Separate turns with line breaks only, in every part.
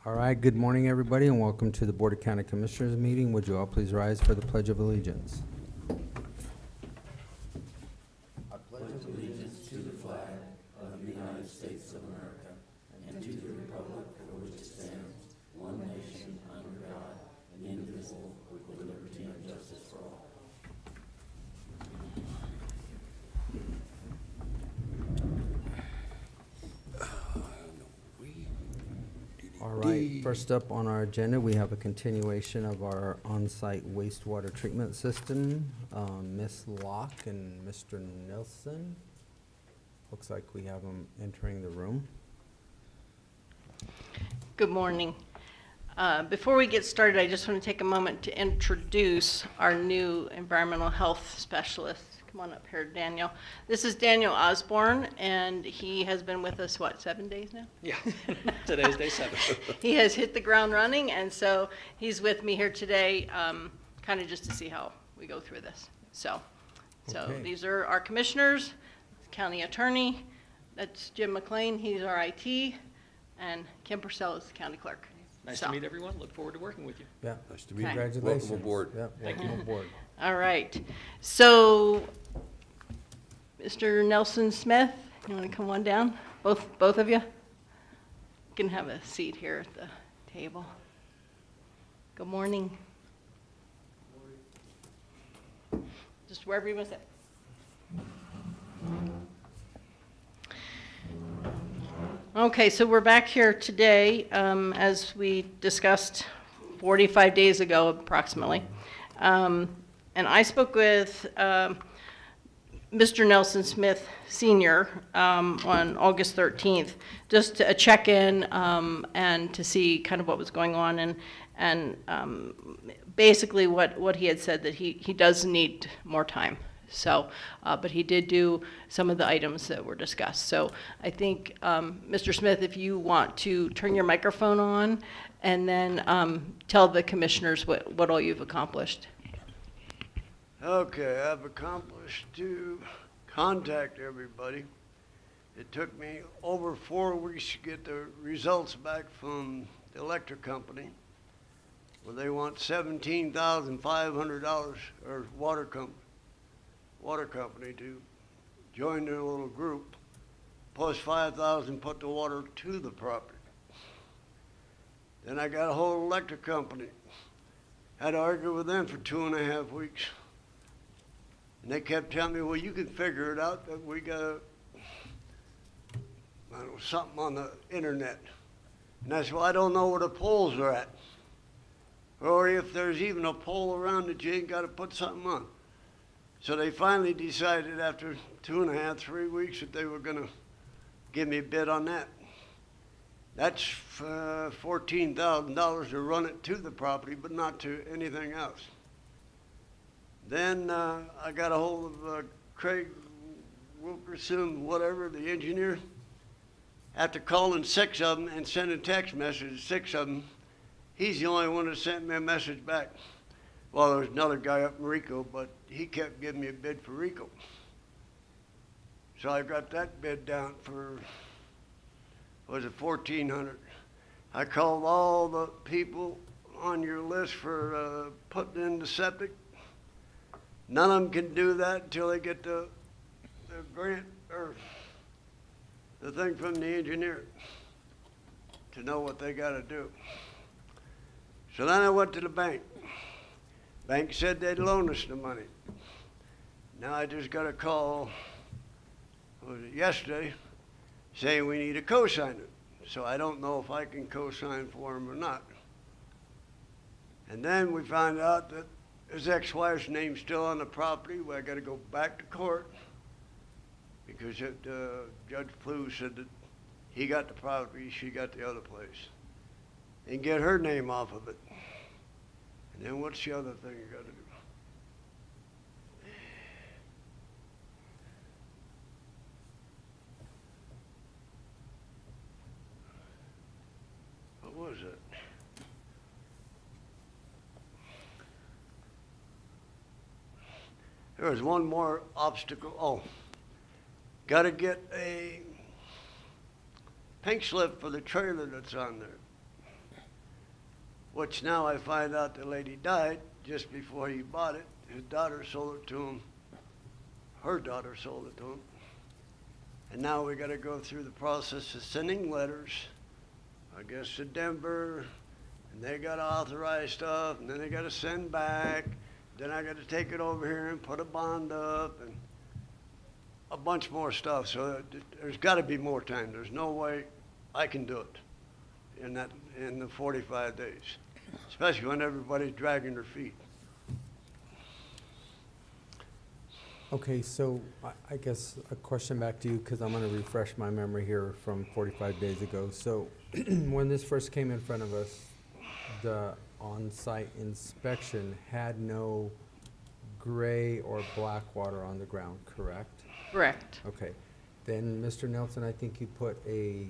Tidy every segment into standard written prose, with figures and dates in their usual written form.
All right, good morning, everybody, and welcome to the Board of County Commissioners meeting. Would you all please rise for the Pledge of Allegiance? All right, first up on our agenda, we have a continuation of our on-site wastewater treatment system. Ms. Lock and Mr. Nelson. Looks like we have them entering the room.
Good morning. Before we get started, I just want to take a moment to introduce our new environmental health specialist. Come on up here, Daniel. This is Daniel Osborne, and he has been with us, what, 7 days now?
Yeah, today's day 7.
He has hit the ground running, and so he's with me here today, kind of just to see how we go through this. So
Okay.
these are our commissioners, county attorney, that's Jim McLean, he's our IT, and Kim Purcell is the county clerk.
Nice
So-
to meet everyone. Look forward to working with you.
Yeah,
Nice to meet you.
congratulations.
Welcome aboard.
Yeah,
Thank
welcome
you.
aboard.
All right. So, Mr. Nelson Smith, you want to come on down? Both of you? You can have a seat here at the table. Good morning. Just wherever you want to sit. Okay, so we're back here today, as we discussed 45 days ago approximately. And I spoke with Mr. Nelson Smith Sr. On August 13th, just to check in and to see kind of what was going on, and basically what he had said, that he does need more time. So, but he did do some of the items that were discussed. So I think, Mr. Smith, if you want to turn your microphone on and then tell the commissioners what all you've accomplished.
Okay, I've accomplished to contact everybody. It took me over 4 weeks to get the results back from the electric company, where they want $17,500, or water company to join their little group, plus $5,000 put the water to the property. Then I got a hold of the electric company. Had to argue with them for 2.5 weeks. And they kept telling me, well, you can figure it out, that we got something on the internet. And I said, well, I don't know where the poles are at. Or if there's even a pole around that you ain't got to put something on. So they finally decided after 2.5, 3 weeks that they were going to give me a bid on that. That's $14,000 to run it to the property, but not to anything else. Then I got a hold of Craig Wilkerson, whatever, the engineer. After calling 6 of them and sending text messages, 6 of them, he's the only one that sent me a message back. Well, there was another guy up in Rico, but he kept giving me a bid for Rico. So I got that bid down for, was it $1,400? I called all the people on your list for putting in the septic. None of them can do that until they get the grant, or the thing from the engineer to know what they got to do. So then I went to the bank. Bank said they'd loan us the money. Now I just got a call, was it yesterday, saying we need a cosigner. So I don't know if I can cosign for him or not. And then we found out that his ex-wife's name's still on the property. Well, I got to go back to court because Judge Plew said that he got the property, she got the other place, and get her name off of it. And then what's the other thing you got to do? What was it? There was one more obstacle. Oh, got to get a pink slip for the trailer that's on there. which now I find out the lady died just before he bought it. His daughter sold it to him. Her daughter sold it to him. And now we gotta go through the process of sending letters, I guess to Denver, and they gotta authorize stuff, and then they gotta send back. Then I gotta take it over here and put a bond up, and a bunch more stuff. So there's gotta be more time. There's no way I can do it in the 45 days, especially when everybody's dragging their feet.
Okay, so I guess a question back to you, because I'm going to refresh my memory here from 45 days ago. So when this first came in front of us, the on-site inspection had no gray or black water on the ground, correct?
Correct.
Okay. Then, Mr. Nelson, I think you put a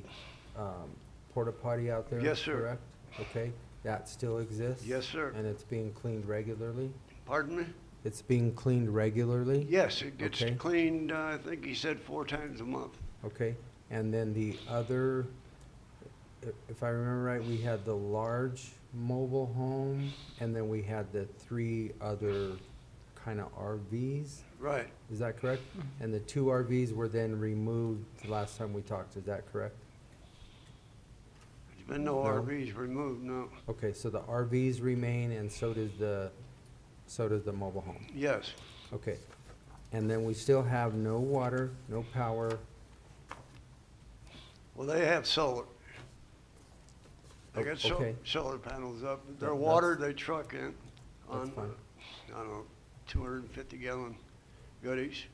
porta potty out there,
Yes, sir.
correct? Okay, that still exists?
Yes, sir.
And it's being cleaned regularly?
Pardon me?
It's being cleaned regularly?
Yes, it gets
Okay.
cleaned, I think he said 4 times a month.
Okay, and then the other, if I remember right, we had the large mobile home, and then we had the 3 other kind of RVs,
Right.
is that correct? And the 2 RVs were then removed the last time we talked, is that correct?
There's been no
No.
RVs removed, no.
Okay, so the RVs remain, and so does the mobile home.
Yes.
Okay, and then we still have no water, no power.
Well, they have solar. They got
Okay.
solar panels up. Their
That-
water, they truck in
That's
on,
fine.
I don't know, 250-gallon goodies.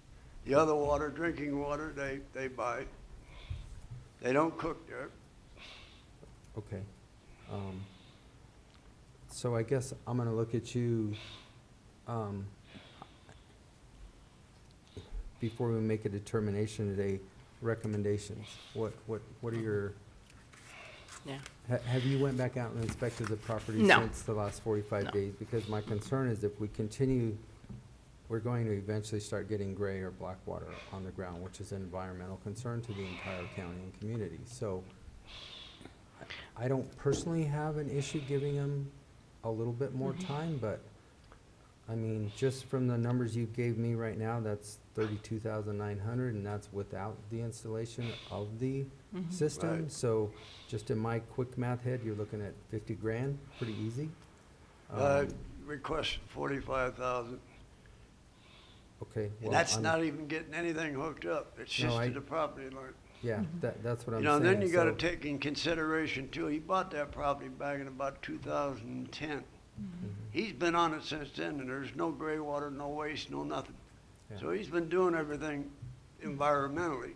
The other water, drinking water, they buy. They don't cook there.
Okay. So I guess I'm gonna look at you, before we make a determination today, recommendations. What are your,
Yeah.
have you went back out and inspected the property
No.
since the last 45
No.
days? Because my concern is if we continue, we're going to eventually start getting gray or black water on the ground, which is an environmental concern to the entire county and community. So I don't personally have an issue giving them a little bit more time, but, I mean, just from the numbers you gave me right now, that's 32,900, and that's without the installation of the system.
Right.
So just in my quick math head, you're looking at 50 grand, pretty easy.
Requested 45,000.
Okay.
And
well,
that's
I'm-
not even getting anything hooked up. It's
No,
just
I-
to the property line.
Yeah, that's what I'm
You
saying.
know, and then you gotta
So-
take in consideration too, he bought that property back in about 2010.
Mhm.
He's been on it since then, and there's no gray water, no waste, no nothing.
Yeah.
So he's been doing everything environmentally.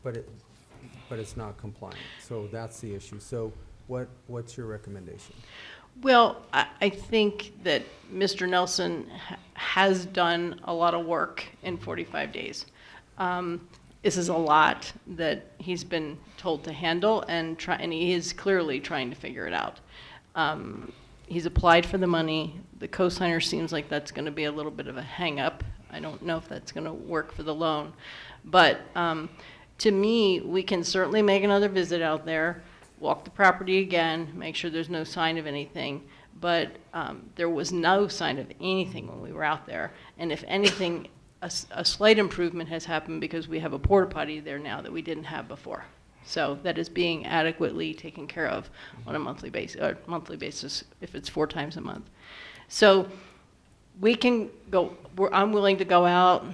But it's not compliant, so that's the issue. So what's your recommendation?
Well, I think that Mr. Nelson has done a lot of work in 45 days. This is a lot that he's been told to handle, and he is clearly trying to figure it out. He's applied for the money. The cosigner seems like that's going to be a little bit of a hang-up. I don't know if that's going to work for the loan. But to me, we can certainly make another visit out there, walk the property again, make sure there's no sign of anything. But there was no sign of anything when we were out there. And if anything, a slight improvement has happened because we have a porta potty there now that we didn't have before. So that is being adequately taken care of on a monthly basis if it's 4 times a month. So we can go, I'm willing to go out.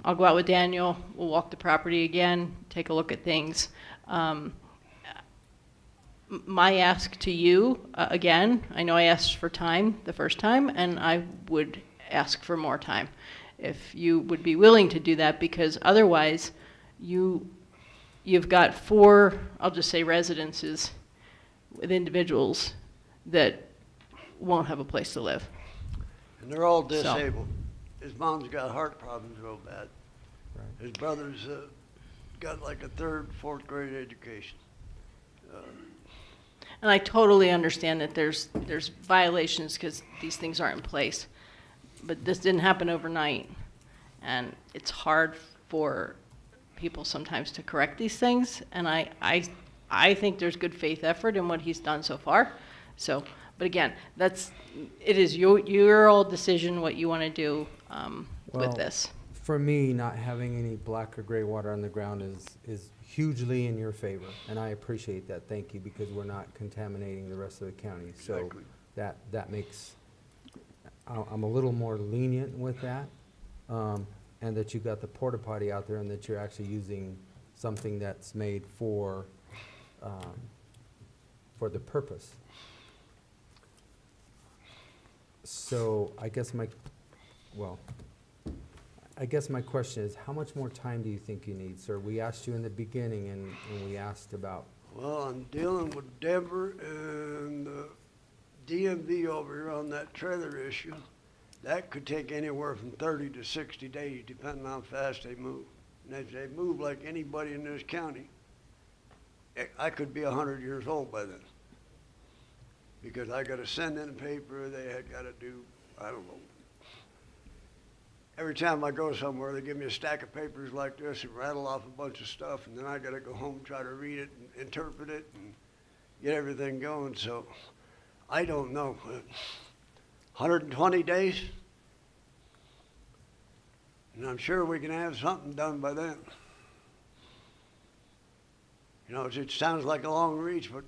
I'll go out with Daniel. We'll walk the property again, take a look at things. My ask to you, again, I know I asked for time the first time, and I would ask for more time if you would be willing to do that, because otherwise you've got 4, I'll just say residences with individuals that won't have a place to live.
And they're all disabled. His mom's got heart problems real bad.
Right.
His brother's got like a 3rd, 4th grade education.
And I totally understand that there's violations because these things aren't in place. But this didn't happen overnight. And it's hard for people sometimes to correct these things. And I I think there's good faith effort in what he's done so far. So, but again, it is your old decision what you want to do
Well,
with this.
For me, not having any black or gray water on the ground is hugely in your favor, and I appreciate that, thank you, because we're not contaminating the rest of the county. So
Exactly.
that makes, I'm a little more lenient with that, and that you got the porta potty out there and that you're actually using something that's made for the purpose. So I guess my question is, how much more time do you think you need, sir? We asked you in the beginning, and we asked about,
Well, I'm dealing with Denver and the DMV over here on that trailer issue. That could take anywhere from 30 to 60 days, depending on how fast they move. And if they move like anybody in this county, I could be 100 years old by then. Because I gotta send in a paper, they had gotta do, I don't know. Every time I go somewhere, they give me a stack of papers like this and rattle off a bunch of stuff, and then I gotta go home, try to read it and interpret it and get everything going, so I don't know. 120 days? And I'm sure we can have something done by then. You know, it sounds like a long reach, but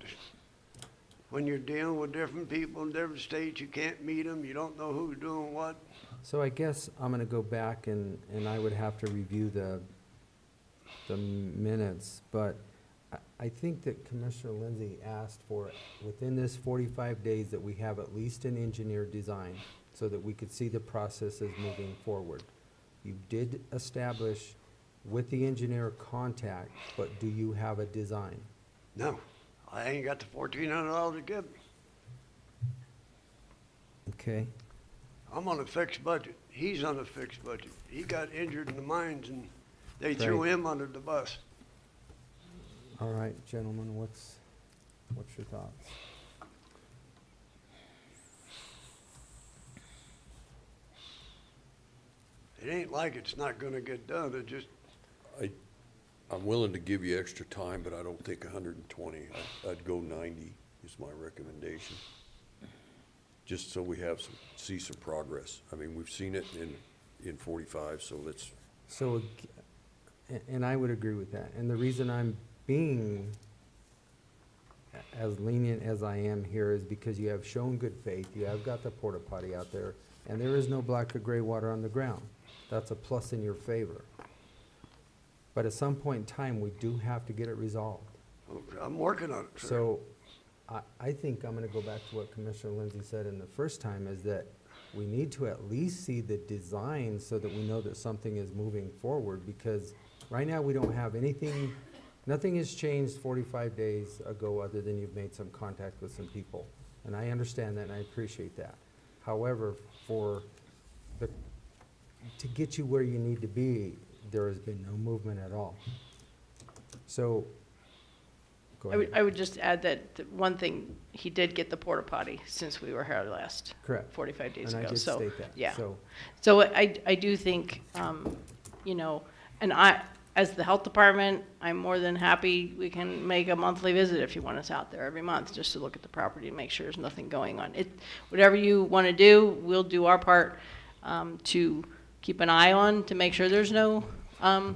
when you're dealing with different people in different states, you can't meet them, you don't know who's doing what.
so I guess I'm gonna go back and I would have to review the minutes, but I think that Commissioner Lindsay asked for, within this 45 days, that we have at least an engineer design so that we could see the processes moving forward. You did establish with the engineer contact, but do you have a design?
No, I ain't got the $1,400 to give me.
Okay,
I'm on a fixed budget. He's on a fixed budget. He got injured in the mines and they threw
Right.
him under the bus.
all right, gentlemen, what's your thoughts?
It ain't like it's not gonna get done, it just,
I'm willing to give you extra time, but I don't think 120. I'd go 90 is my recommendation. Just so we have see some progress. I mean, we've seen it in 45, so let's,
So, and I would agree with that, and the reason I'm being as lenient as I am here is because you have shown good faith, you have got the porta potty out there, and there is no black or gray water on the ground. That's a plus in your favor. But at some point in time, we do have to get it resolved.
I'm working on it, sir.
So, I think I'm gonna go back to what Commissioner Lindsay said in the first time, is that we need to at least see the design so that we know that something is moving forward, because right now we don't have anything, nothing has changed 45 days ago other than you've made some contact with some people. And I understand that and I appreciate that. However, to get you where you need to be, there has been no movement at all. So, go ahead.
I would just add that one thing, he did get the porta potty since we were here last.
Correct.
45 days
And
ago.
I did
So,
state that.
yeah.
So,
So I do think, you know, and as the health department, I'm more than happy, we can make a monthly visit if you want us out there every month, just to look at the property and make sure there's nothing going on. Whatever you want to do, we'll do our part to keep an eye on, to make sure there's no,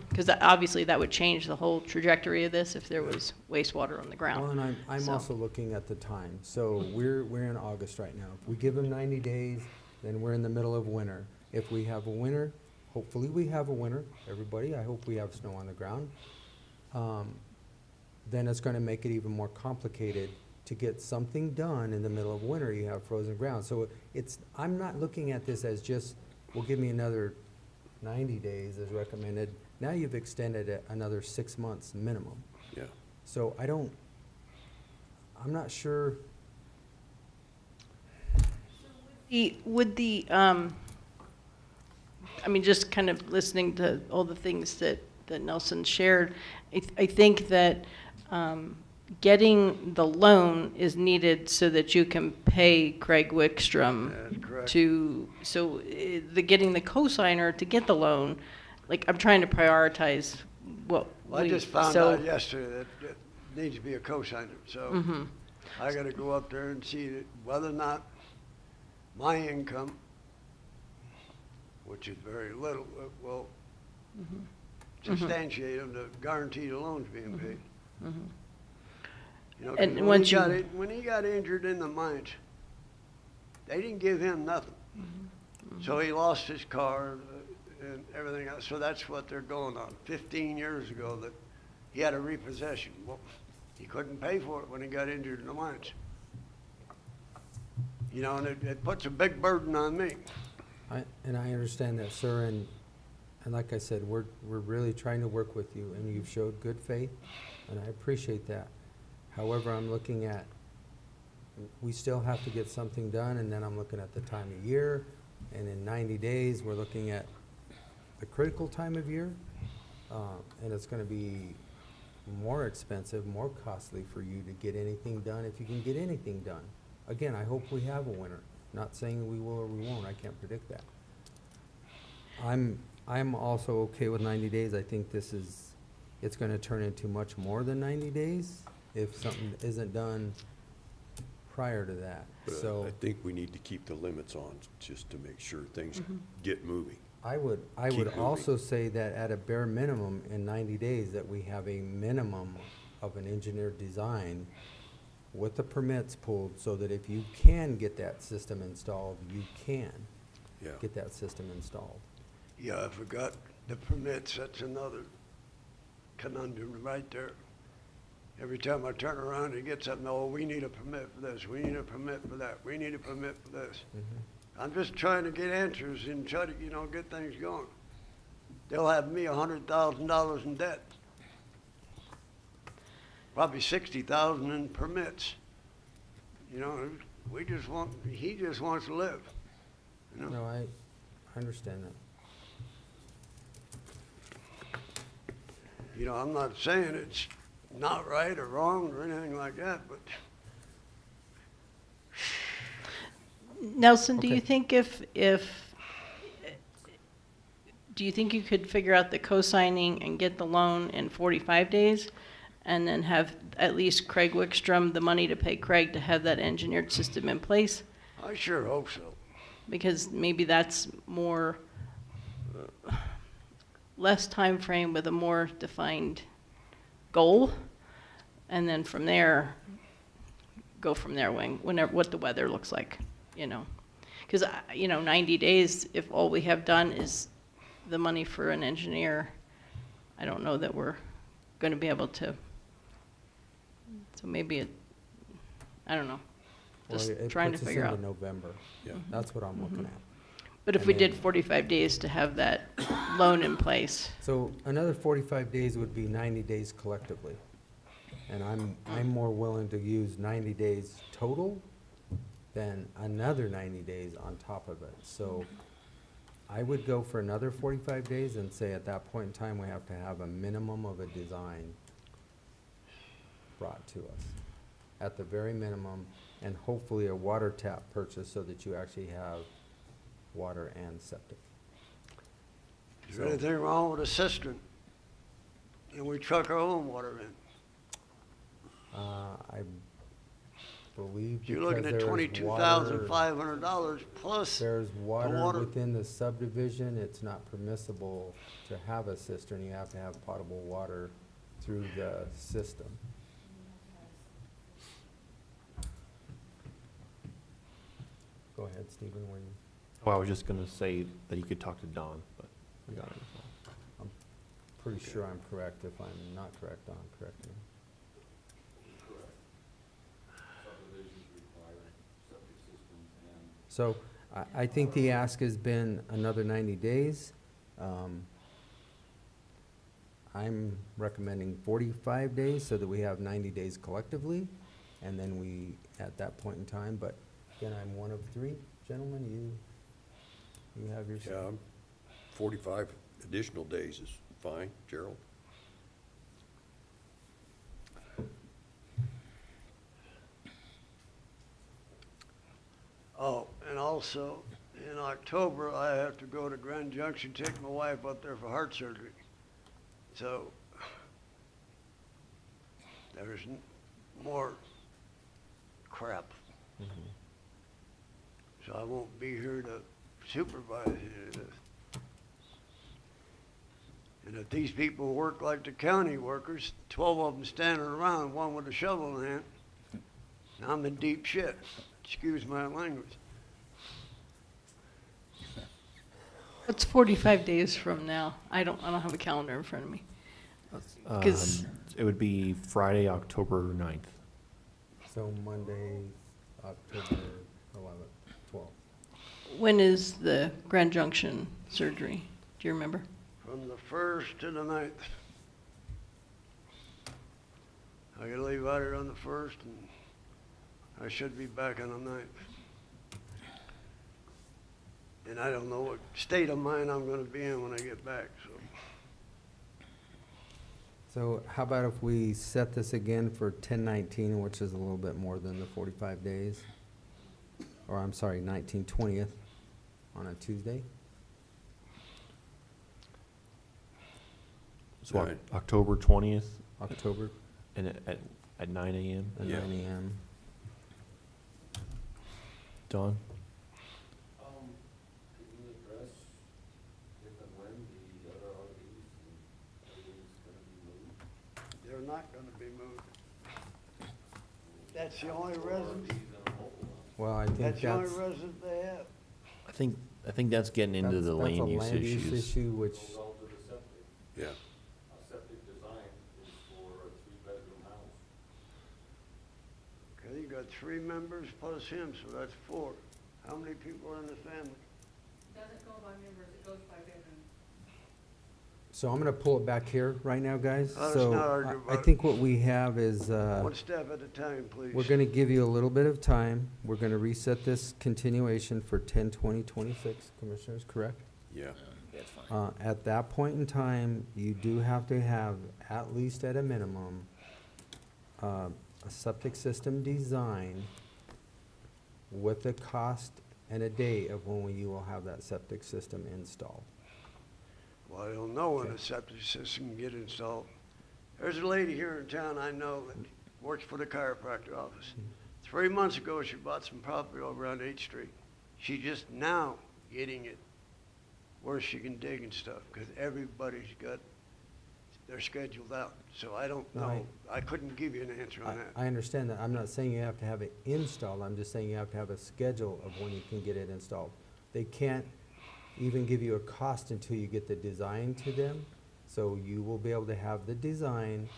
because obviously that would change the whole trajectory of this if there was wastewater on the ground.
well, and I'm
So-
also looking at the time. So we're in August right now. If we give them 90 days, then we're in the middle of winter. If we have a winter, hopefully we have a winter, everybody, I hope we have snow on the ground. Then it's gonna make it even more complicated to get something done in the middle of winter. You have frozen ground. So I'm not looking at this as just, well, give me another 90 days as recommended. Now you've extended it another 6 months minimum.
yeah.
So I'm not sure.
I mean, just kind of listening to all the things that Nelson shared, I think that getting the loan is needed so that you can pay Craig Wickstrom
That's correct.
getting the cosigner to get the loan, like, I'm trying to prioritize what
Well, I just found
so-
out yesterday that needs to be a cosigner, so
Mm-hmm.
I gotta go up there and see that whether or not my income, which is very little, will substantiate them to guarantee the loans being paid. You know, 'cause
And
when
once
he got
you-
it, when he got injured in the mines, they didn't give him nothing. So he lost his car and everything else, so that's what they're going on. 15 years ago that he had a repossession. Well, he couldn't pay for it when he got injured in the mines. You know, and it puts a big burden on me.
And I understand that, sir, and like I said, we're really trying to work with you, and you've showed good faith, and I appreciate that. However, I'm looking at, we still have to get something done, and then I'm looking at the time of year, and in 90 days, we're looking at the critical time of year, and it's gonna be more expensive, more costly for you to get anything done, if you can get anything done. Again, I hope we have a winter. Not saying we will or we won't, I can't predict that. I'm also okay with 90 days. I think it's gonna turn into much more than 90 days if something isn't done prior to that.
But
So
I think we need to keep the limits on, just to make sure things get moving.
I would
Keep moving.
also say that at a bare minimum in 90 days, that we have a minimum of an engineered design with the permits pulled, so that if you can get that system installed, you can
Yeah.
get that system installed.
Yeah, I forgot the permits, that's another conundrum right there. Every time I turn around, he gets something, oh, we need a permit for this, we need a permit for that, we need a permit for this. I'm just trying to get answers and try to, you know, get things going. They'll have me $100,000 in debt. Probably 60,000 in permits. You know, he just wants to live, you know?
No, I understand that.
You know, I'm not saying it's not right or wrong or anything like that, but
Nelson, do you
Okay.
think do you think you could figure out the co-signing and get the loan in 45 days? And then have at least Craig Wickstrom the money to pay Craig to have that engineered system in place?
I sure hope so.
Because maybe that's less time frame with a more defined goal. And then from there, go from there whenever, what the weather looks like, you know. Because, 90 days, if all we have done is the money for an engineer, I don't know that we're going to be able to. So maybe I don't know. Just
Well, it
trying to
puts us
figure
into
out.
November.
Yeah.
That's what I'm looking at.
But if
and
we
then-
did 45 days to have that loan in place,
So another 45 days would be 90 days collectively. And I'm more willing to use 90 days total than another 90 days on top of it. So I would go for another 45 days and say at that point in time, we have to have a minimum of a design brought to us, at the very minimum, and hopefully a water tap purchase so that you actually have water and septic.
Is there anything wrong with a cistern? And we truck our own water in.
I believe
You're
because
looking at
there's
$22,500 plus.
There's water
water.
within the subdivision, it's not permissible to have a cistern, you have to have potable water through the system. Go ahead, Stephen, were you,
Well, I was just gonna say that you could talk to Don, but I got it.
pretty sure I'm correct, if I'm not correct, Don, correct me. So, I think the ask has been another 90 days. I'm recommending 45 days so that we have 90 days collectively, and then we, at that point in time, but again, I'm one of three gentlemen, you have your.
Yeah, 45 additional days is fine, Gerald.
Oh, and also, in October, I have to go to Grand Junction, take my wife up there for heart surgery. So, there's more crap. So I won't be here to supervise any of this. And if these people work like the county workers, 12 of them standing around, one with a shovel in hand, I'm in deep shit. Excuse my language.
It's 45 days from now. I don't have a calendar in front of me. 'Cause-
It would be Friday, October 9th.
So Monday, October 11th, 12th.
When is the Grand Junction surgery? Do you remember?
From the 1st to the 9th. I gotta leave out here on the 1st, and I should be back on the 9th. And I don't know what state of mind I'm gonna be in when I get back, so.
So how about if we set this again for 10/19, which is a little bit more than the 45 days? Or I'm sorry, 19/20th on a Tuesday?
So
Alright.
October 20th
October
and at 9 a.m.
at
Yeah.
9 a.m.
Dawn?
Can you address if and when the other RVs and everything's gonna be moved?
They're not gonna be moved. That's the only residence,
Well, I think
that's the only
that's.
residence they have.
I think that's getting into
that's-
the
that's a
land use issues.
issue, which,
Goes all to the septic.
Yeah,
A septic design is for a 3-bedroom house.
Okay, you got 3 members plus him, so that's 4. How many people are in the family?
Doesn't go by members, it goes by bedroom.
so I'm gonna pull it back here right now, guys.
Let's
So
not argue
I
about it.
think what we have is,
One step at a time, please.
we're gonna give you a little bit of time. We're gonna reset this continuation for 10/20/26, Commissioners, correct?
yeah.
That's fine.
At that point in time, you do have to have, at least at a minimum, a septic system design with a cost and a date of when you will have that septic system installed.
Well, I don't know when
Okay.
the septic system can get installed. There's a lady here in town I know that works for the chiropractor office. 3 months ago, she bought some property over on 8th Street. She's just now getting it where she can dig and stuff, because everybody's got, they're scheduled out. So I don't
No,
know. I couldn't give you an answer on that.
I understand that. I'm not saying you have to have it installed. I'm just saying you have to have a schedule of when you can get it installed. They can't even give you a cost until you get the design to them. So you will be able to have the design,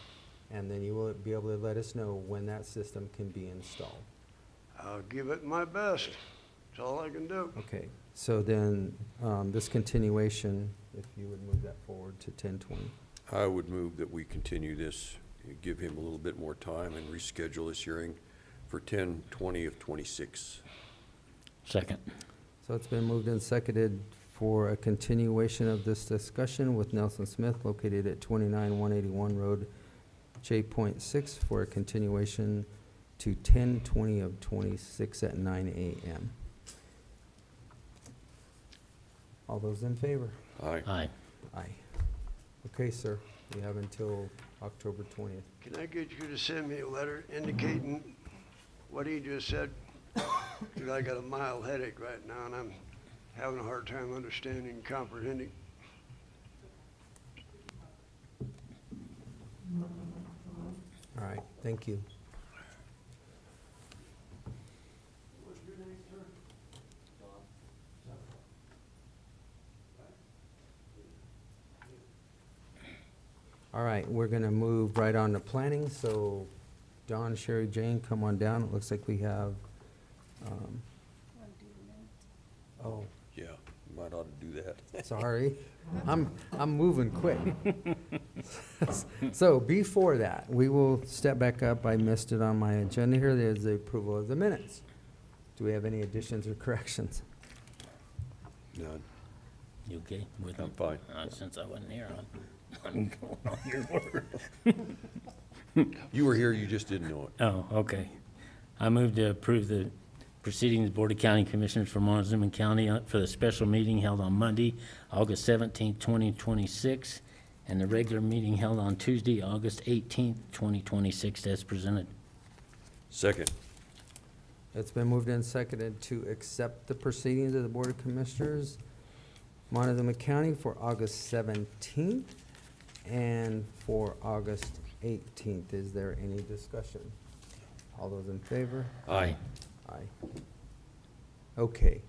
and then you will be able to let us know when that system can be installed.
I'll give it my best. That's all I can do.
Okay, so then, this continuation, if you would move that forward to 10/20.
I would move that we continue this, give him a little bit more time and reschedule this hearing for 10/20 of 26.
Second.
So it's been moved and seconded for a continuation of this discussion with Nelson Smith located at 29-181 Road J.6 for a continuation to 10/20 of 26 at 9 a.m. All those in favor?
Aye.
Aye.
Aye. Okay, sir, you have until October 20th.
Can I get you to send me a letter indicating what he just said? Because I got a mild headache right now, and I'm having a hard time understanding and comprehending.
All right, thank you. All right, we're gonna move right on to planning, so Don, Sherry, Jane, come on down. It looks like we have, oh,
Yeah, might ought to do that.
sorry. I'm moving quick. So before that, we will step back up. I missed it on my agenda here. There's the approval of the minutes. Do we have any additions or corrections?
None.
You okay with
I'm
it?
fine.
Since I wasn't here, I'm going on your word.
You were here, you just didn't know it.
Oh, okay. I move to approve the proceedings of the Board of County Commissioners for Montezuma County for the special meeting held on Monday, August 17, 2026, and the regular meeting held on Tuesday, August 18th, 2026, as presented.
Second.
It's been moved and seconded to accept the proceedings of the Board of Commissioners, Montezuma County, for August 17th and for August 18th. Is there any discussion? All those in favor?
Aye.
Aye. Okay.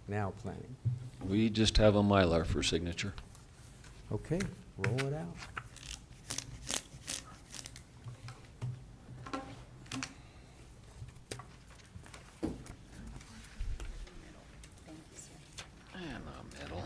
Now planning.
We just have a Mylar for signature.
Okay, roll it out.
And the middle.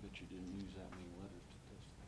Bet you didn't use that many letters to testify.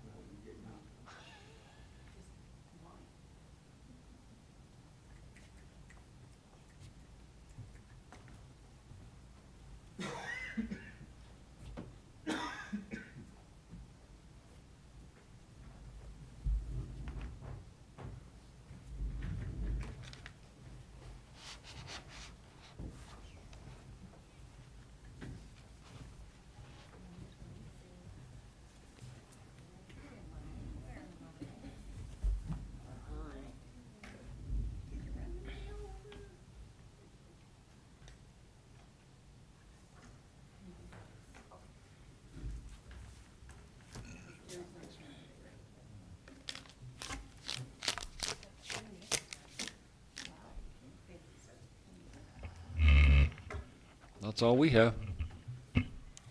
That's all we have.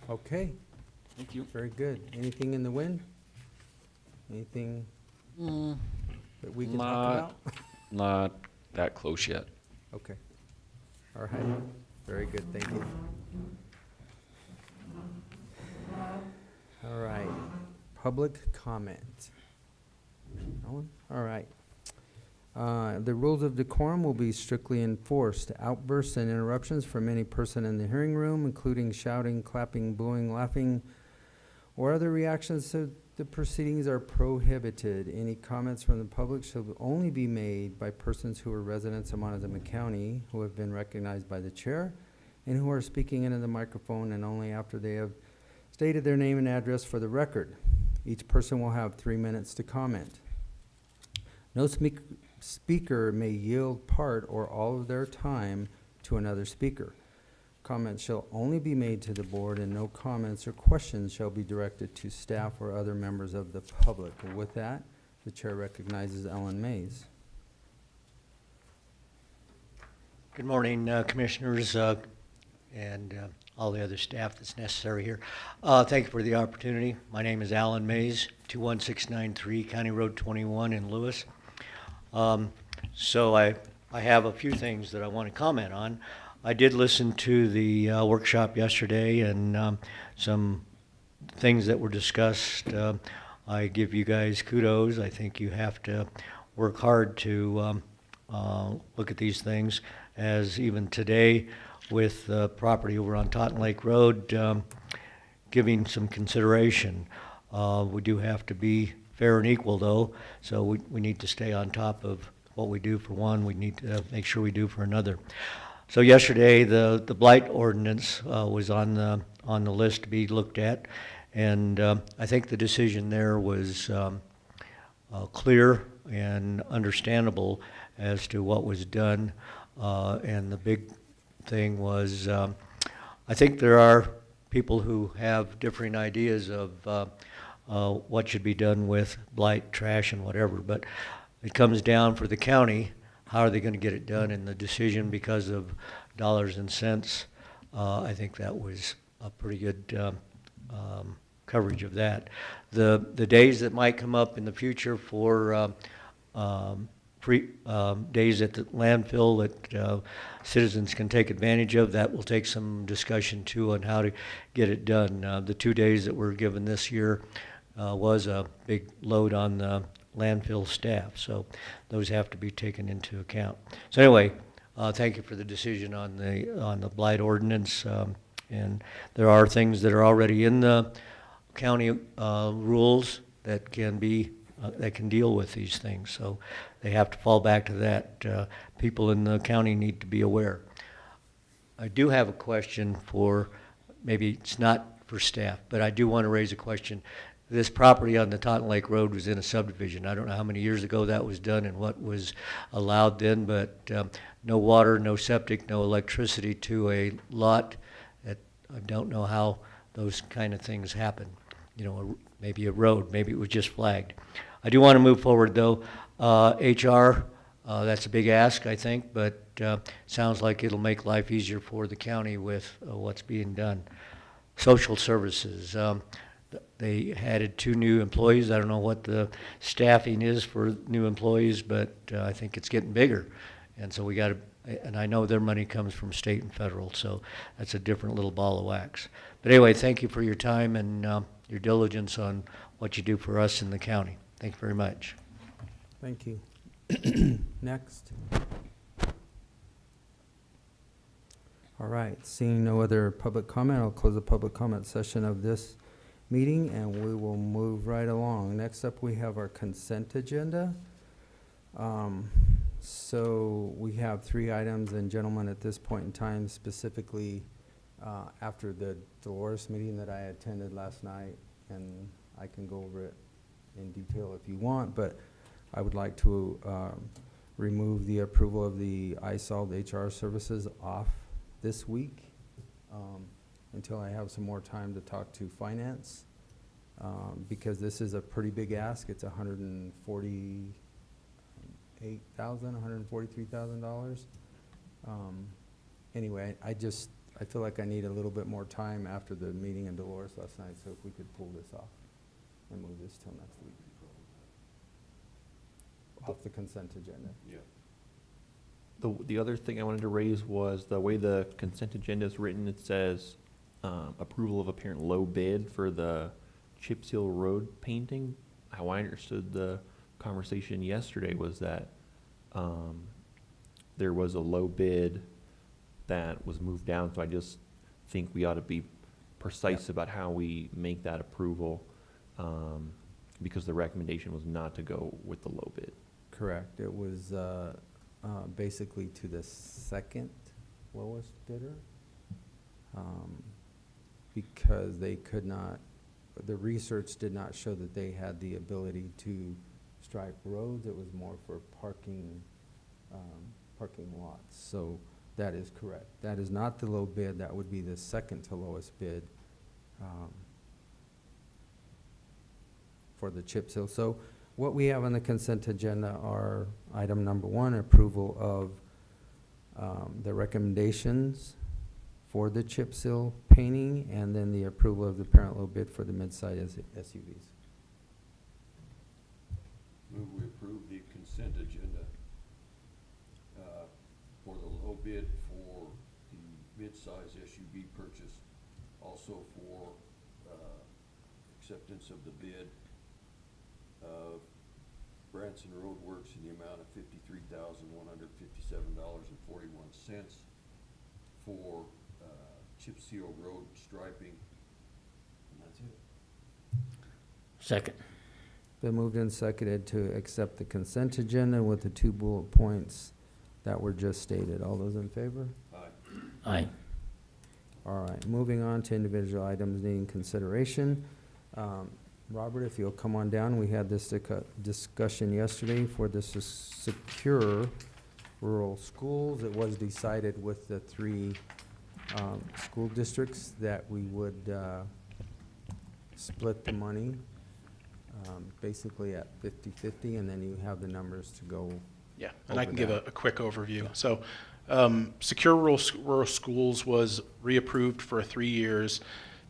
Okay,
Thank you.
very good. Anything in the wind? Anything that we can talk about?
Not that close yet.
Okay. All right, very good, thank you. All right, public comment. No one? All right. The rules of decorum will be strictly enforced. Outbursts and interruptions from any person in the hearing room, including shouting, clapping, booing, laughing, or other reactions to the proceedings, are prohibited. Any comments from the public shall only be made by persons who are residents of Montezuma County, who have been recognized by the chair, and who are speaking into the microphone, and only after they have stated their name and address for the record. Each person will have 3 minutes to comment. No speaker may yield part or all of their time to another speaker. Comments shall only be made to the board, and no comments or questions shall be directed to staff or other members of the public. With that, the chair recognizes Ellen Mays.
Good morning, Commissioners, and all the other staff that's necessary here. Thank you for the opportunity. My name is Alan Mays, 21693 County Road 21 in Lewis. So I have a few things that I want to comment on. I did listen to the workshop yesterday, and some things that were discussed. I give you guys kudos. I think you have to work hard to look at these things, as even today with the property over on Totten Lake Road, giving some consideration. We do have to be fair and equal, though, so we need to stay on top of what we do for one. We need to make sure we do for another. So yesterday, the blight ordinance was on the list to be looked at, and I think the decision there was clear and understandable as to what was done. And the big thing was, I think there are people who have differing ideas of what should be done with blight, trash, and whatever, but it comes down for the county. How are they going to get it done? And the decision, because of dollars and cents, I think that was a pretty good coverage of that. The days that might come up in the future for free days at the landfill that citizens can take advantage of. That will take some discussion too on how to get it done. The 2 days that were given this year was a big load on the landfill staff, so those have to be taken into account. So anyway, thank you for the decision on the blight ordinance, and there are things that are already in the county rules that can deal with these things. So they have to fall back to that. People in the county need to be aware. I do have a question for, maybe it's not for staff, but I do want to raise a question. This property on the Totten Lake Road was in a subdivision. I don't know how many years ago that was done and what was allowed then, but no water, no septic, no electricity to a lot. I don't know how those kind of things happen. You know, maybe a road, maybe it was just flagged. I do want to move forward though. HR, that's a big ask, I think, but sounds like it'll make life easier for the county with what's being done. Social services, they added 2 new employees. I don't know what the staffing is for new employees, but I think it's getting bigger. And so we got to, and I know their money comes from state and federal, so that's a different little ball of wax. But anyway, thank you for your time and your diligence on what you do for us in the county. Thank you very much.
Thank you. Next. All right, seeing no other public comment, I'll close the public comment session of this meeting and we will move right along. Next up, we have our consent agenda. So we have 3 items, and gentlemen, at this point in time, specifically after the Dolores meeting that I attended last night, and I can go over it in detail if you want, but I would like to remove the approval of the iSolved HR services off this week until I have some more time to talk to finance, because this is a pretty big ask. It's $143,000. Anyway, I feel like I need a little bit more time after the meeting in Dolores last night, so if we could pull this off and move this till next week. Off the consent agenda.
Yeah.
The other thing I wanted to raise was the way the consent agenda is written. It says approval of apparent low bid for the chip seal road painting. How I understood the conversation yesterday was that there was a low bid that was moved down, so I just think we ought to be precise about how we make that approval, because the recommendation was not to go with the low bid.
Correct. It was basically to the second lowest bidder, because they could not, the research did not show that they had the ability to stripe roads. It was more for parking lots. So that is correct. That is not the low bid. That would be the second to lowest bid for the chip seal. So what we have on the consent agenda are item number 1, approval of the recommendations for the chip seal painting, and then the approval of the parent low bid for the mid-size SUVs.
Move we approve the consent agenda for the low bid for the mid-size SUV purchase, also for acceptance of the bid of Branson Road Works in the amount of $53,157.41 for chip seal road striping, and that's it.
Second.
Been moved and seconded to accept the consent agenda with the 2 bullet points that were just stated. All those in favor?
Aye.
Aye.
All right, moving on to individual items needing consideration. Robert, if you'll come on down, we had this discussion yesterday for the secure rural schools. It was decided with the 3 school districts that we would split the money basically at 50-50, and then you have the numbers to go.
Yeah, and I can give
that.
a quick overview. So Secure Rural Schools was reapproved for 3 years.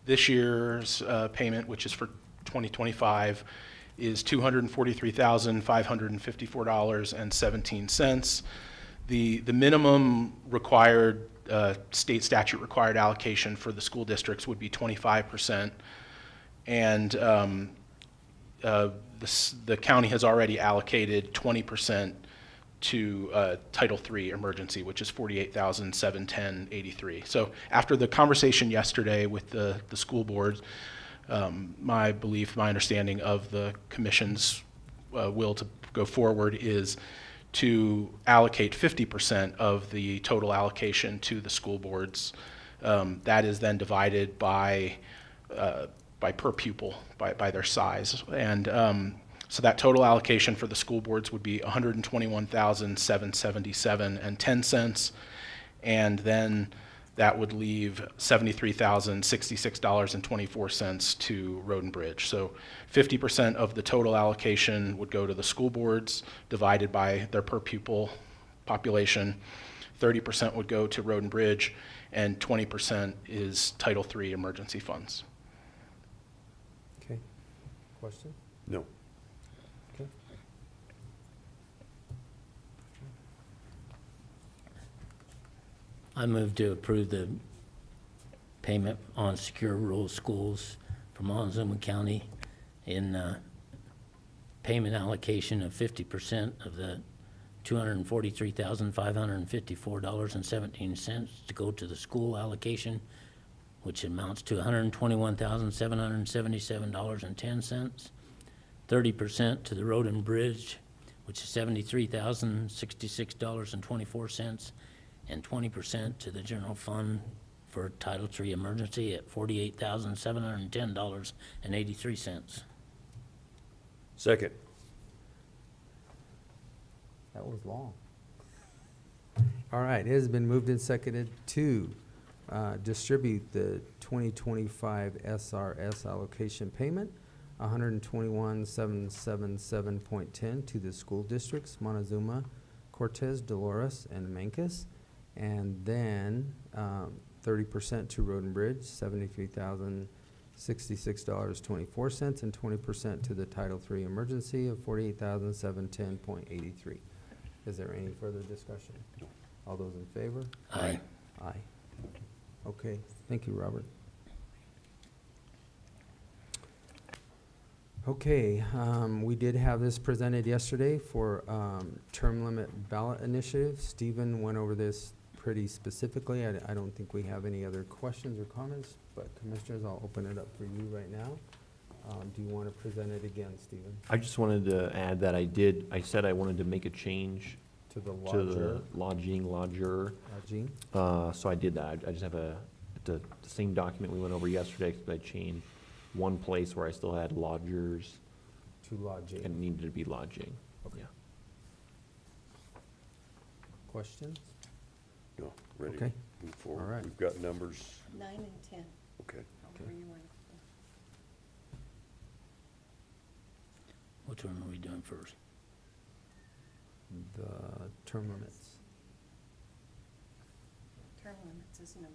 This year's payment, which is for 2025, is $243,554.17. The minimum required, state statute required allocation for the school districts would be 25%. And the county has already allocated 20% to Title III emergency, which is $48,710.83. So after the conversation yesterday with the school board, my understanding of the commission's will to go forward is to allocate 50% of the total allocation to the school boards. That is then divided by per pupil, by their size. And so that total allocation for the school boards would be $121,777.10, and then that would leave $73,066.24 to Road and Bridge. So 50% of the total allocation would go to the school boards, divided by their per pupil population. 30% would go to Road and Bridge, and 20% is Title III emergency funds.
Okay. Question?
No.
Okay.
I move to approve the payment on secure rural schools for Montezuma County in payment allocation of 50% of the $243,554.17 to go to the school allocation, which amounts to $121,777.10. 30% to the Road and Bridge, which is $73,066.24, and 20% to the general fund for Title III emergency at $48,710.83.
Second.
That was long. All right, it has been moved and seconded to distribute the 2025 SRS allocation payment, $121,777.10 to the school districts, Montezuma, Cortez, Dolores, and Mancos, and then 30% to Road and Bridge, $73,066.24, and 20% to the Title III emergency of $48,710.83. Is there any further discussion?
No.
All those in favor?
Aye.
Aye. Okay, thank you, Robert. Okay, we did have this presented yesterday for term limit ballot initiative. Stephen went over this pretty specifically. I don't think we have any other questions or comments, but commissioners, I'll open it up for you right now. Do you want to present it again, Stephen?
I just wanted to add that I said I wanted to make a change
To the
to
lodger,
the lodger.
lodging?
So I did that. I just have the same document we went over yesterday, except I changed one place where I still had lodgers
To lodging.
and it needed to be lodging.
Okay.
Yeah.
Questions?
No, ready
Okay.
to move forward.
All right.
We've got numbers.
9 and 10,
Okay.
however you want.
Which one are we doing first?
The term limits.
Term limits is 9.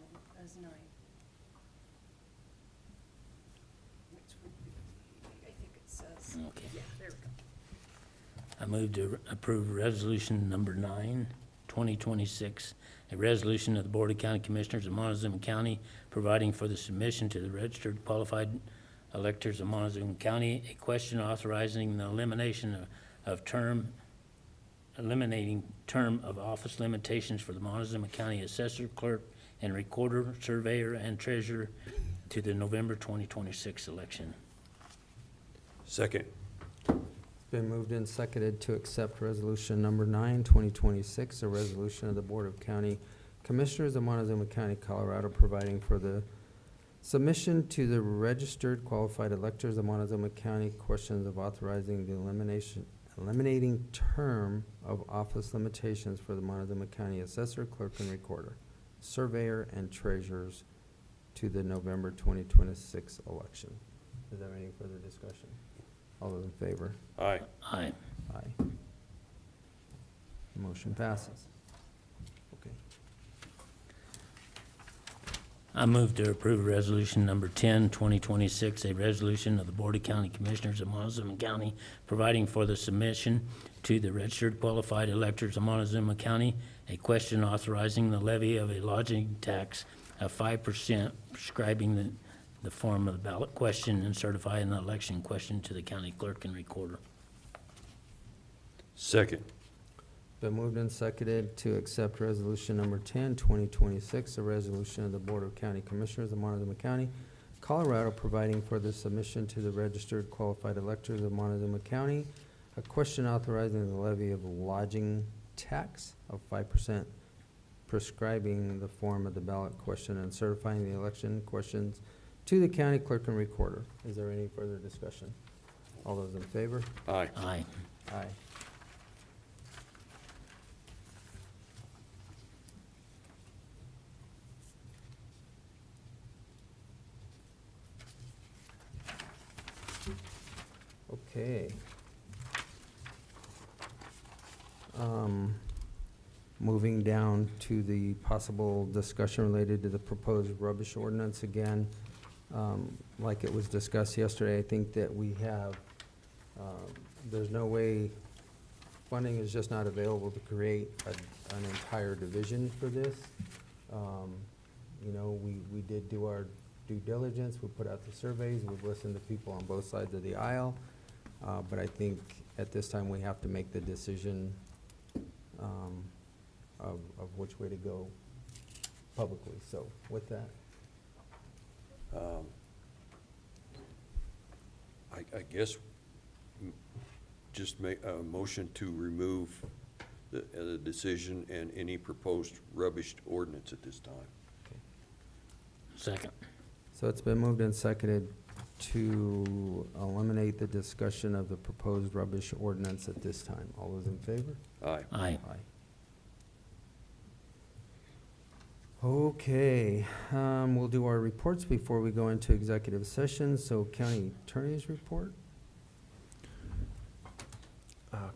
Which would be, I think it says,
Okay.
yeah, there we go.
I move to approve resolution number 9, 2026, a resolution of the Board of County Commissioners of Montezuma County providing for the submission to the registered qualified electors of Montezuma County a question authorizing the eliminating term of office limitations for the Montezuma County Assessor, Clerk, and Recorder, Surveyor, and Treasurer to the November 2026 election.
Second.
Been moved and seconded to accept resolution number 9, 2026, a resolution of the Board of County Commissioners of Montezuma County, Colorado, providing for the submission to the registered qualified electors of Montezuma County questions of authorizing the eliminating term of office limitations for the Montezuma County Assessor, Clerk, and Recorder, Surveyor, and Treasurers to the November 2026 election. Is there any further discussion? All those in favor?
Aye.
Aye.
Aye. Motion passes. Okay.
I move to approve resolution number 10, 2026, a resolution of the Board of County Commissioners of Montezuma County providing for the submission to the registered qualified electors of Montezuma County, a question authorizing the levy of a lodging tax of 5%, prescribing the form of the ballot question, and certifying the election question to the county clerk and recorder.
Second.
Been moved and seconded to accept resolution number 10, 2026, a resolution of the Board of County Commissioners of Montezuma County, Colorado, providing for the submission to the registered qualified electors of Montezuma County, a question authorizing the levy of a lodging tax of 5%, prescribing the form of the ballot question, and certifying the election questions to the county clerk and recorder. Is there any further discussion? All those in favor?
Aye.
Aye.
Aye. Okay. Moving down to the possible discussion related to the proposed rubbish ordinance again. Like it was discussed yesterday, I think that we have, there's no way, funding is just not available to create an entire division for this. You know, we did do our due diligence, we put out the surveys, we've listened to people on both sides of the aisle. But I think at this time, we have to make the decision of which way to go publicly. So with that,
I guess just make a motion to remove the decision and any proposed rubbish ordinance at this time.
Second.
so it's been moved and seconded to eliminate the discussion of the proposed rubbish ordinance at this time. All those in favor?
Aye.
Aye.
Okay, we'll do our reports before we go into executive session. So county attorney's report.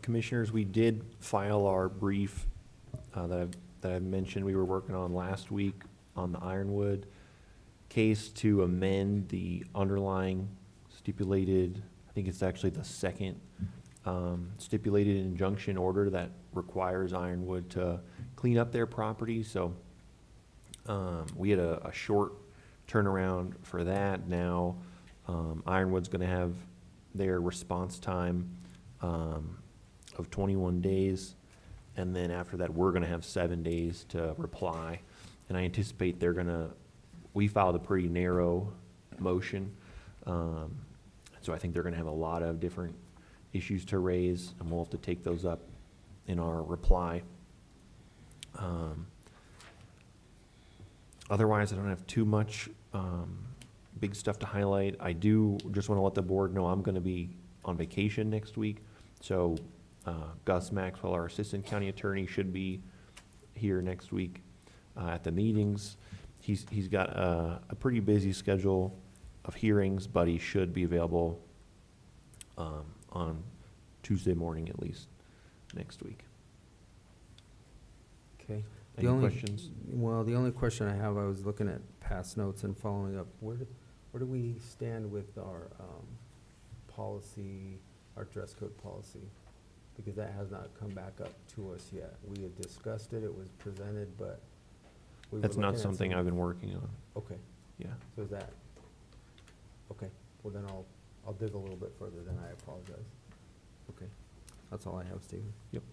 Commissioners, we did file our brief that I've mentioned we were working on last week on the Ironwood case to amend the underlying stipulated, I think it's actually the second stipulated injunction order that requires Ironwood to clean up their property. So we had a short turnaround for that. Now Ironwood's going to have their response time of 21 days. And then after that, we're going to have 7 days to reply. And I anticipate they're going to, we filed a pretty narrow motion. So I think they're going to have a lot of different issues to raise, and we'll have to take those up in our reply. Otherwise, I don't have too much big stuff to highlight. I do just want to let the board know I'm going to be on vacation next week. So Gus Maxwell, our assistant county attorney, should be here next week at the meetings. He's got a pretty busy schedule of hearings, but he should be available on Tuesday morning at least next week.
Okay.
Any questions?
Well, the only question I have, I was looking at past notes and following up. Where do we stand with our policy, our dress code policy? Because that has not come back up to us yet. We had discussed it, it was presented, but we were
That's not
looking at
something
some-
I've been working on.
Okay,
Yeah.
so is that, okay, well then I'll dig a little bit further, then I apologize. Okay, that's all I have, Stephen.
Yep.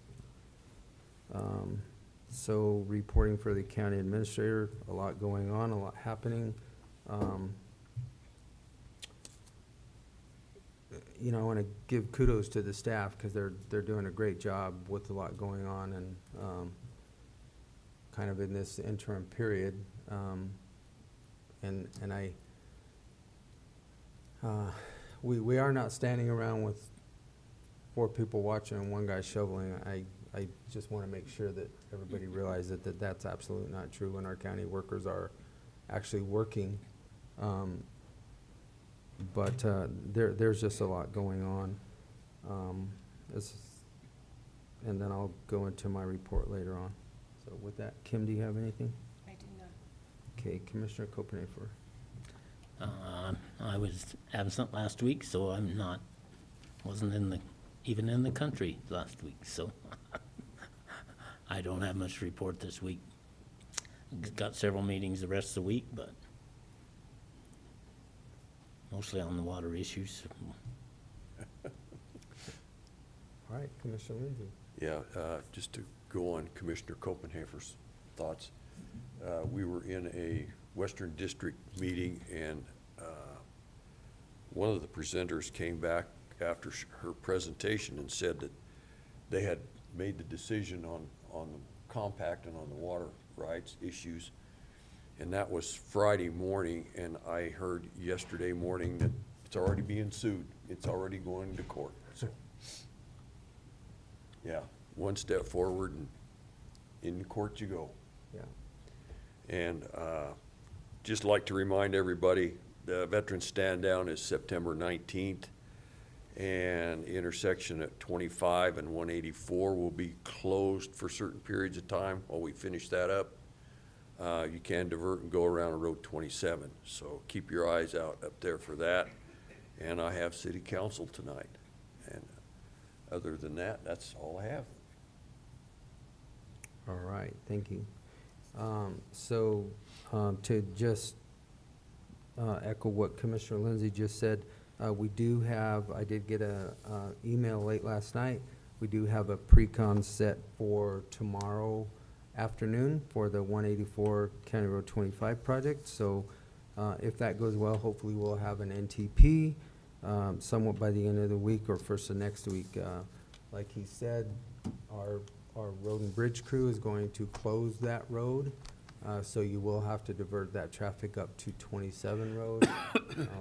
So reporting for the county administrator, a lot going on, a lot happening. You know, I want to give kudos to the staff because they're doing a great job with a lot going on and kind of in this interim period. We are not standing around with 4 people watching and 1 guy shoveling. I just want to make sure that everybody realizes that that's absolutely not true, and our county workers are actually working. But there's just a lot going on. And then I'll go into my report later on. So with that, Kim, do you have anything?
I do not.
Okay, Commissioner Copenhaver.
I was absent last week, so I'm not, wasn't even in the country last week, so I don't have much to report this week. Got several meetings the rest of the week, but mostly on the water issues.
All right, Commissioner Lindsay.
Yeah, just to go on Commissioner Copenhaver's thoughts. We were in a Western District meeting, and one of the presenters came back after her presentation and said that they had made the decision on the compact and on the water rights issues, and that was Friday morning, and I heard yesterday morning that it's already being sued. It's already going to court. So, yeah, one step forward and in court you go.
Yeah.
And just like to remind everybody, the Veterans Stand Down is September 19th, and the intersection at 25 and 184 will be closed for certain periods of time while we finish that up. You can divert and go around Road 27, so keep your eyes out up there for that. And I have City Council tonight. And other than that, that's all I have.
All right, thank you. To just echo what Commissioner Lindsay just said, we do have, I did get a email late last night. We do have a pre-con set for tomorrow afternoon for the 184 County Road 25 project. So if that goes well, hopefully we'll have an NTP somewhat by the end of the week or first of next week. Like he said, our road and bridge crew is going to close that road. So you will have to divert that traffic up to 27 Road,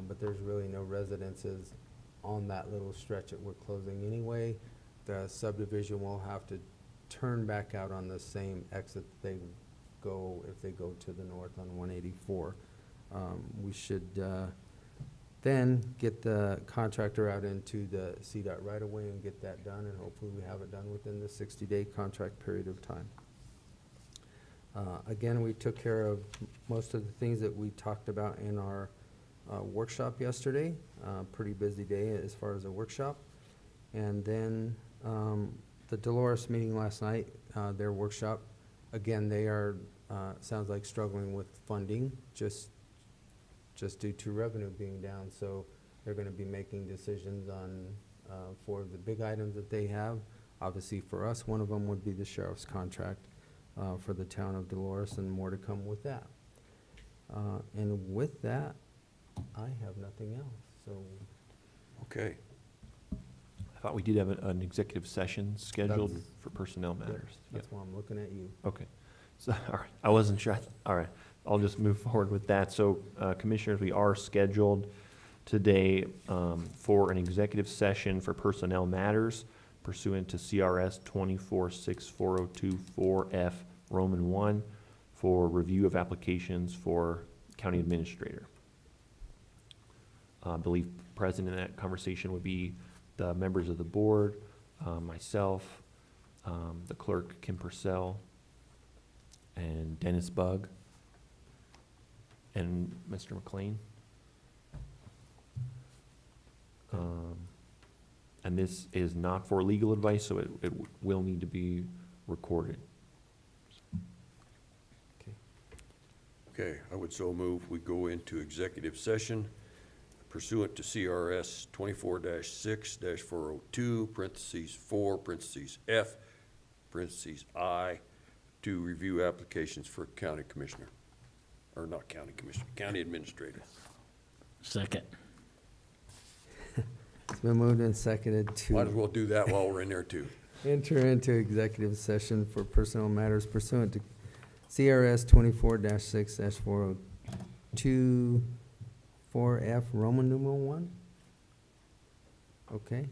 but there's really no residences on that little stretch that we're closing anyway. The subdivision will have to turn back out on the same exit they go if they go to the north on 184. We should then get the contractor out into the CDOT right away and get that done, and hopefully we have it done within the 60-day contract period of time. Again, we took care of most of the things that we talked about in our workshop yesterday. Pretty busy day as far as the workshop. And then the Dolores meeting last night, their workshop, again, they are, sounds like struggling with funding just due to revenue being down. So they're going to be making decisions on for the big items that they have. Obviously for us, one of them would be the sheriff's contract. For the town of Dolores, and more to come with that. And with that, I have nothing else, so.
Okay.
I thought we did have an executive session scheduled
That's-
for personnel matters.
That's why I'm looking at you.
Okay. So, all right, I wasn't sure. All right, I'll just move forward with that. So, Commissioners, we are scheduled today for an executive session for personnel matters pursuant to CRS 24-64024F Roman 1 for review of applications for county administrator. I believe present in that conversation would be the members of the board, myself, the clerk, Kim Purcell, and Dennis Bugg, and Mr. McLean. And this is not for legal advice, so it will need to be recorded.
Okay, I would so move we go into executive session pursuant to CRS 24-6-402, parentheses 4, parentheses F, parentheses I, to review applications for county commissioner, or not county commissioner, county administrator.
Second.
It's been moved and seconded
Might as
to
well do that while we're in there too.
enter into executive session for personnel matters pursuant to CRS 24-6-402 4F Roman numeral 1. Okay.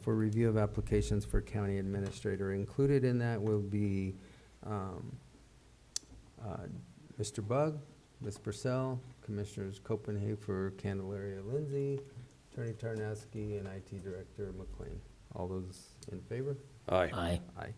For review of applications for county administrator. Included in that will be Mr. Bugg, Ms. Purcell, Commissioners Copenhaver, Candelaria Lindsay, Attorney Tarnowski, and IT Director McLean. All those in favor?
Aye.
Aye.
Aye.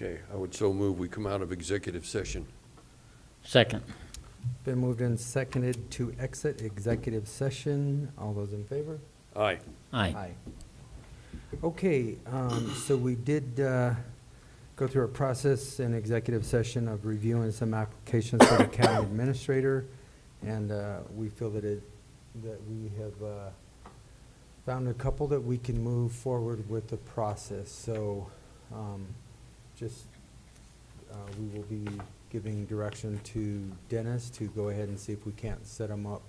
Okay, I would so move, we come out of executive session.
Second.
Been moved and seconded to exit executive session. All those in favor?
Aye.
Aye.
Okay, so we did go through a process in executive session of reviewing some applications for the county administrator, and we feel that we have found a couple that we can move forward with the process. So we will be giving direction to Dennis to go ahead and see if we can't set them up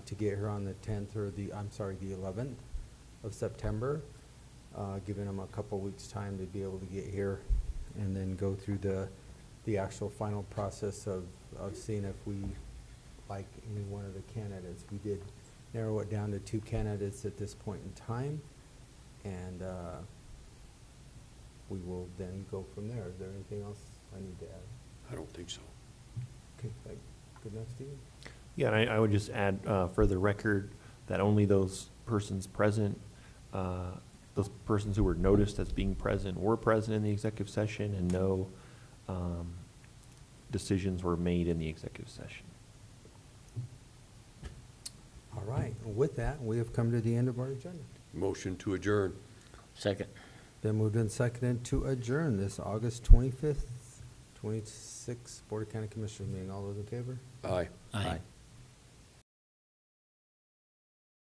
to get here on the 10th or the 11th of September, giving them a couple weeks' time to be able to get here and then go through the actual final process of seeing if we like any one of the candidates. We did narrow it down to 2 candidates at this point in time, and we will then go from there. Is there anything else I need to add?
I don't think so.
Okay, good enough, Stephen?
Yeah, and I would just add, for the record, that only those persons present, those persons who were noticed as being present were present in the executive session, and no decisions were made in the executive session.
All right, with that, we have come to the end of our agenda.
Motion to adjourn.
Second.
Been moved and seconded to adjourn this August 25th, 26th Board of County Commissioners meeting. All those in favor?
Aye.
Aye.